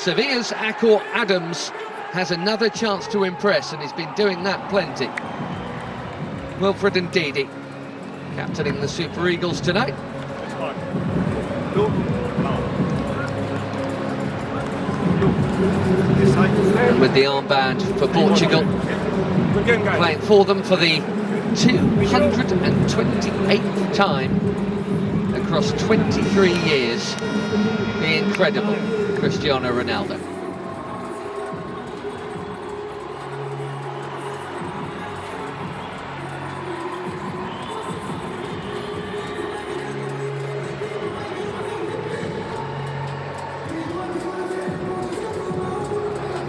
Sevilla's Akor Adams has another chance to impress, and he's been doing that plenty. Wilfred Ndidi, captaining the Super Eagles tonight. And with the armband for Portugal, playing for them for the 228th time across 23 years, the incredible Cristiano Ronaldo.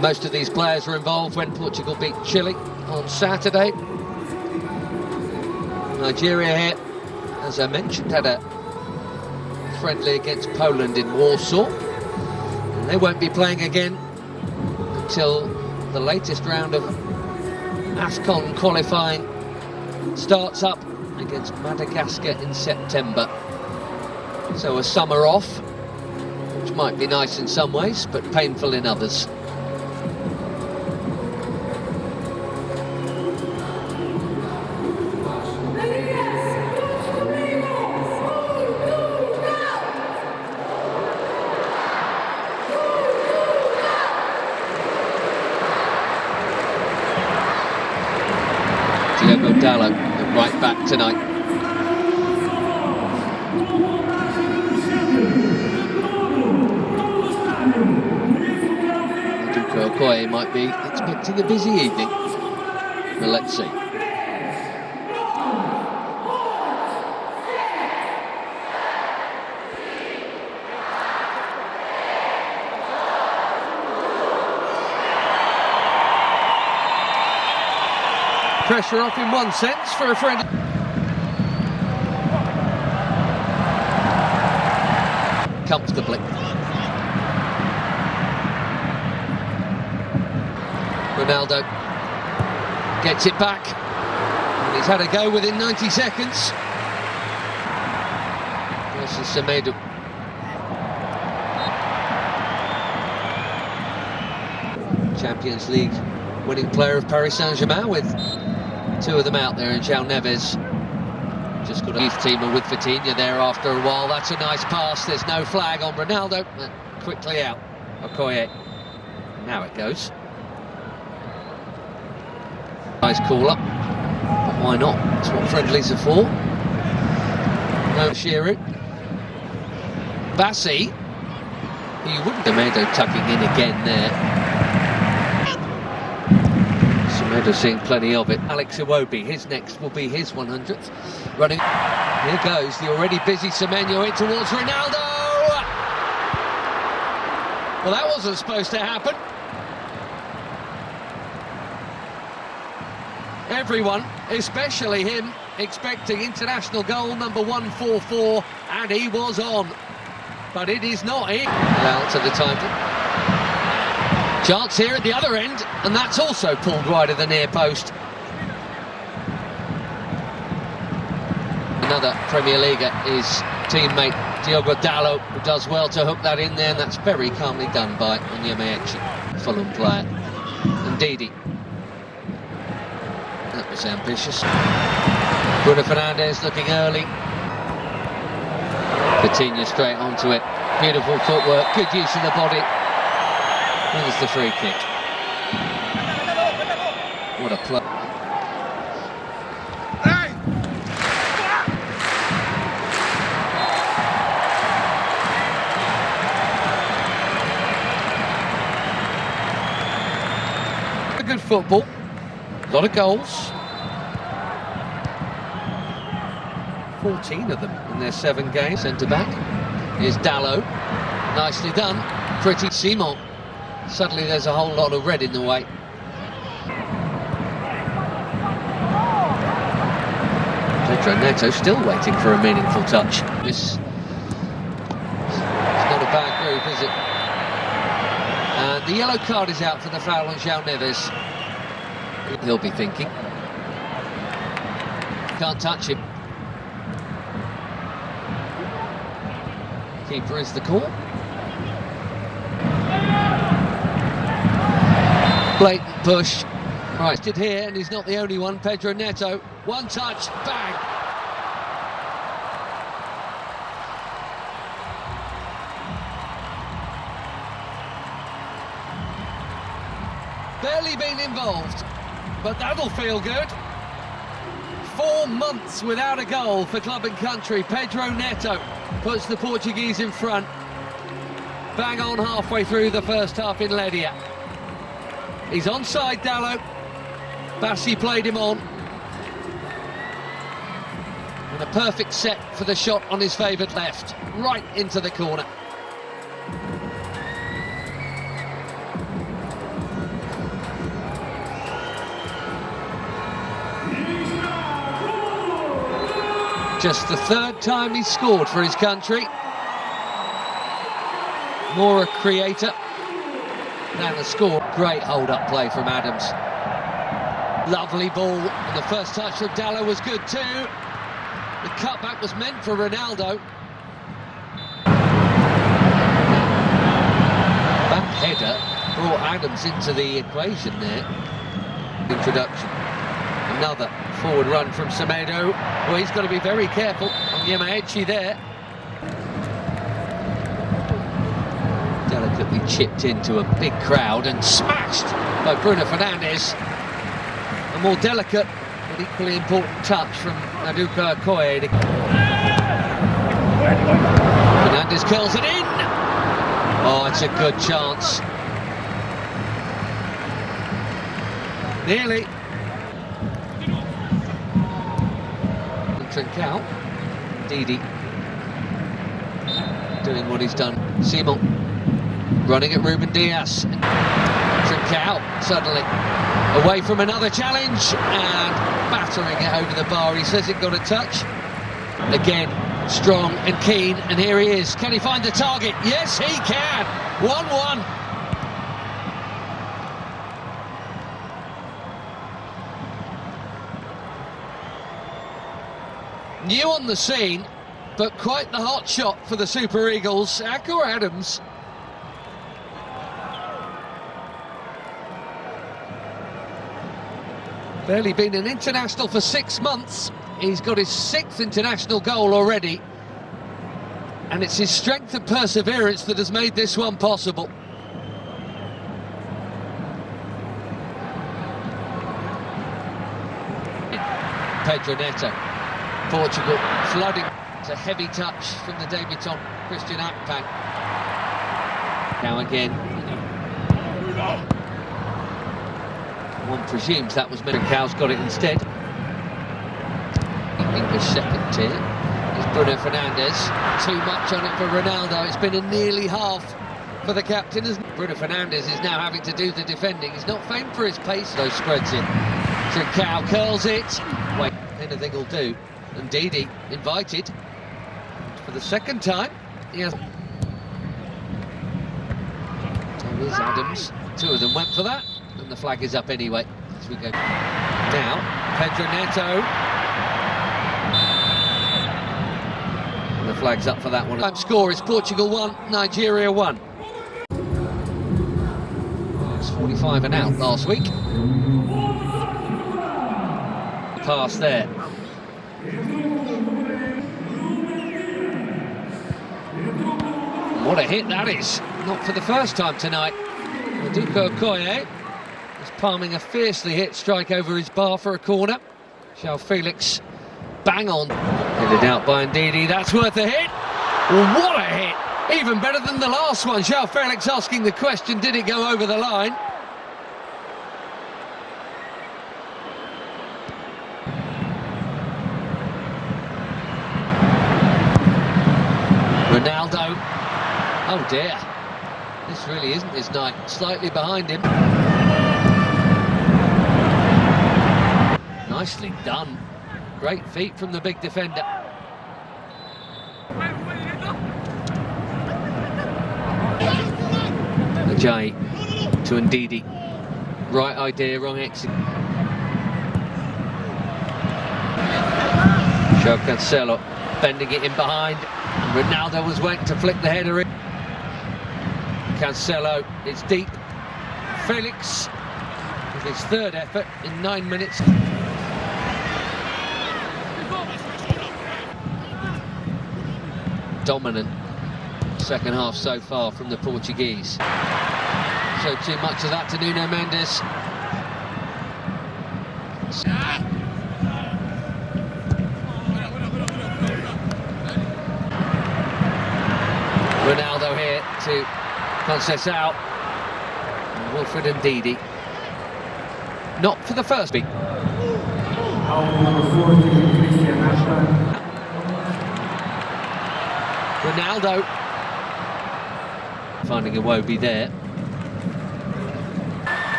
Most of these players were involved when Portugal beat Chile on Saturday. Nigeria here, as I mentioned, had a friendly against Poland in Warsaw. And they won't be playing again until the latest round of AFCON qualifying starts up against Madagascar in September. So a summer off, which might be nice in some ways, but painful in others. Diogo Dalot, right back tonight. Duke Okoye might be expecting a busy evening, but let's see. Pressure off in one sense for a friend. Comfortably. Ronaldo gets it back. And he's had a go within 90 seconds. Versus Semedo. Champions League winning player of Paris Saint-Germain, with two of them out there, and João Neves just got a youth teamer with Vitinha there after a while. That's a nice pass. There's no flag on Ronaldo. Quickly out. Okoye. Now it goes. Nice call up. But why not? That's what friendlies are for. No Shiru. Bassi. You wouldn't. Semedo tucking in again there. Semedo seeing plenty of it. Alex Iwobi, his next will be his 100th. Running. Here goes the already busy Semenyo in towards Ronaldo. Well, that wasn't supposed to happen. Everyone, especially him, expecting international goal number 144, and he was on. But it is not in. Well, to the title. Chance here at the other end, and that's also pulled wide of the near post. Another Premier Leaguer is teammate Diogo Dalot, who does well to hook that in there, and that's very calmly done by Onyemaechi, Fulham player. Ndidi. That was ambitious. Bruno Fernandes looking early. Vitinha straight onto it. Beautiful footwork, good use of the body. There's the free kick. What a play. Good football. A lot of goals. 14 of them in their 7 games. Centre back. Here's Dalot. Nicely done. Pretty Simon. Suddenly there's a whole lot of red in the way. Pedro Neto still waiting for a meaningful touch. This is not a bad group, is it? And the yellow card is out for the foul on João Neves. He'll be thinking. Can't touch him. Keeper is the call. Blatant push. Right, did here, and he's not the only one. Pedro Neto, one touch, bang. Barely been involved, but that'll feel good. 4 months without a goal for club and country. Pedro Neto puts the Portuguese in front. Bang on halfway through the first half in Ledia. He's onside, Dalot. Bassi played him on. And a perfect set for the shot on his favoured left, right into the corner. Just the 3rd time he's scored for his country. More a creator than a score. Great hold-up play from Adams. Lovely ball. And the first touch from Dalot was good too. The cutback was meant for Ronaldo. Back header brought Adams into the equation there. Introduction. Another forward run from Semedo. Well, he's got to be very careful on Yamaechi there. Delicately chipped into a big crowd and smashed by Bruno Fernandes. A more delicate but equally important touch from Maduka Okoye. Fernandes curls it in. Oh, it's a good chance. Nearly. Trincao. Didi doing what he's done. Simon running at Ruben Diaz. Trincao suddenly away from another challenge and battering it over the bar. He says it got a touch. Again, strong and keen, and here he is. Can he find the target? Yes, he can. 1-1. New on the scene, but quite the hot shot for the Super Eagles. Akor Adams. Barely been an international for 6 months. He's got his 6th international goal already. And it's his strength and perseverance that has made this one possible. Pedro Neto. Portugal flooding. It's a heavy touch from the debutant Christian Akpan. Now again. One presumes that was Trincão's got it instead. English second tier is Bruno Fernandes. Too much on it for Ronaldo. It's been a nearly half for the captain. Bruno Fernandes is now having to do the defending. He's not famed for his pace. Those spreads in. Trincão curls it. Wait, anything will do. And Didi invited for the 2nd time. He has. There is Adams. 2 of them went for that, and the flag is up anyway as we go. Now Pedro Neto. And the flag's up for that one. Time score is Portugal 1, Nigeria 1. It was 45 and out last week. Pass there. What a hit that is. Not for the first time tonight. Maduka Okoye is palming a fiercely hit strike over his bar for a corner. João Felix bang on. Headed out by Ndidi. That's worth a hit. Well, what a hit. Even better than the last one. João Felix asking the question, did it go over the line? Ronaldo. Oh dear, this really isn't his night. Slightly behind him. Nicely done. Great feet from the big defender. Ajayi to Ndidi. Right idea, wrong exit. João Cancelo bending it in behind. Ronaldo was waiting to flick the header in. Cancelo, it's deep. Felix His third effort in 9 minutes. Dominant second half so far from the Portuguese. So too much of that to Nuno Mendes. Ronaldo here to Conceição. Wilfred and Didi. Not for the first beat. Ronaldo finding a Iwobi there.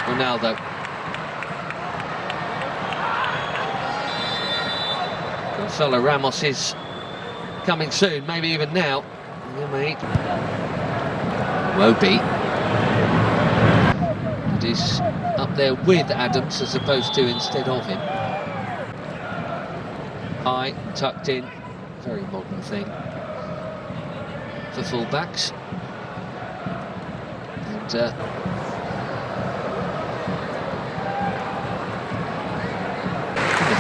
Ronaldo. Gonzalo Ramos is coming soon, maybe even now. Iwobi. It is up there with Adams as opposed to instead of him. High, tucked in, very modern thing for full-backs. And the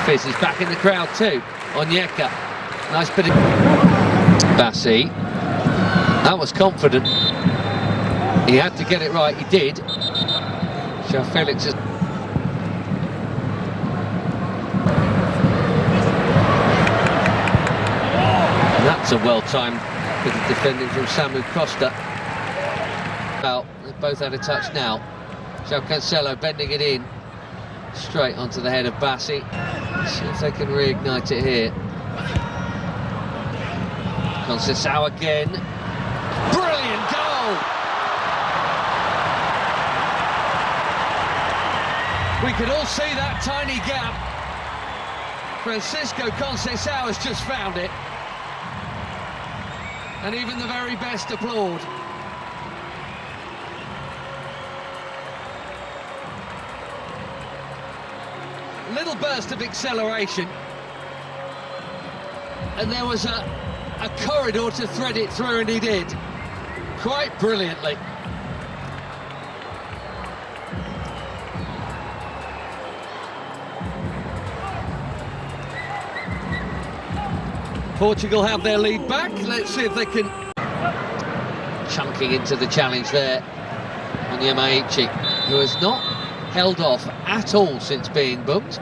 Fizz is back in the crowd too. Onyeka, nice bit of... Bassi, that was confident. He had to get it right, he did. João Felix is... That's a well-timed bit of defending from Samu Costa. Well, they've both had a touch now. João Cancelo bending it in. Straight onto the head of Bassi. See if they can reignite it here. Conceição again. Brilliant goal! We could all see that tiny gap. Francisco Conceição has just found it. And even the very best applaud. Little burst of acceleration. And there was a corridor to thread it through, and he did. Quite brilliantly. Portugal have their lead back. Let's see if they can... Chunking into the challenge there on Yamaichi, who has not held off at all since being booked,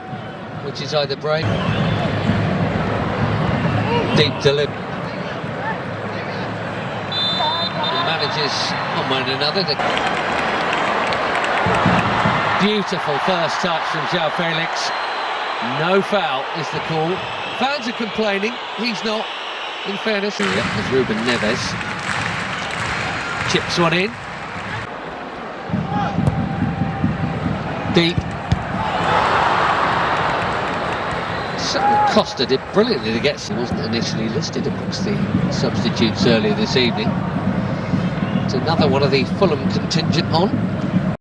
which is either brave... Deep delivery. Manages on one another. Beautiful first touch from João Felix. No foul is the call. Fans are complaining, he's not, in fairness. There's Ruben Neves. Chips one in. Deep. Costa did brilliantly to get. He wasn't initially listed amongst the substitutes earlier this evening. It's another one of the Fulham contingent on.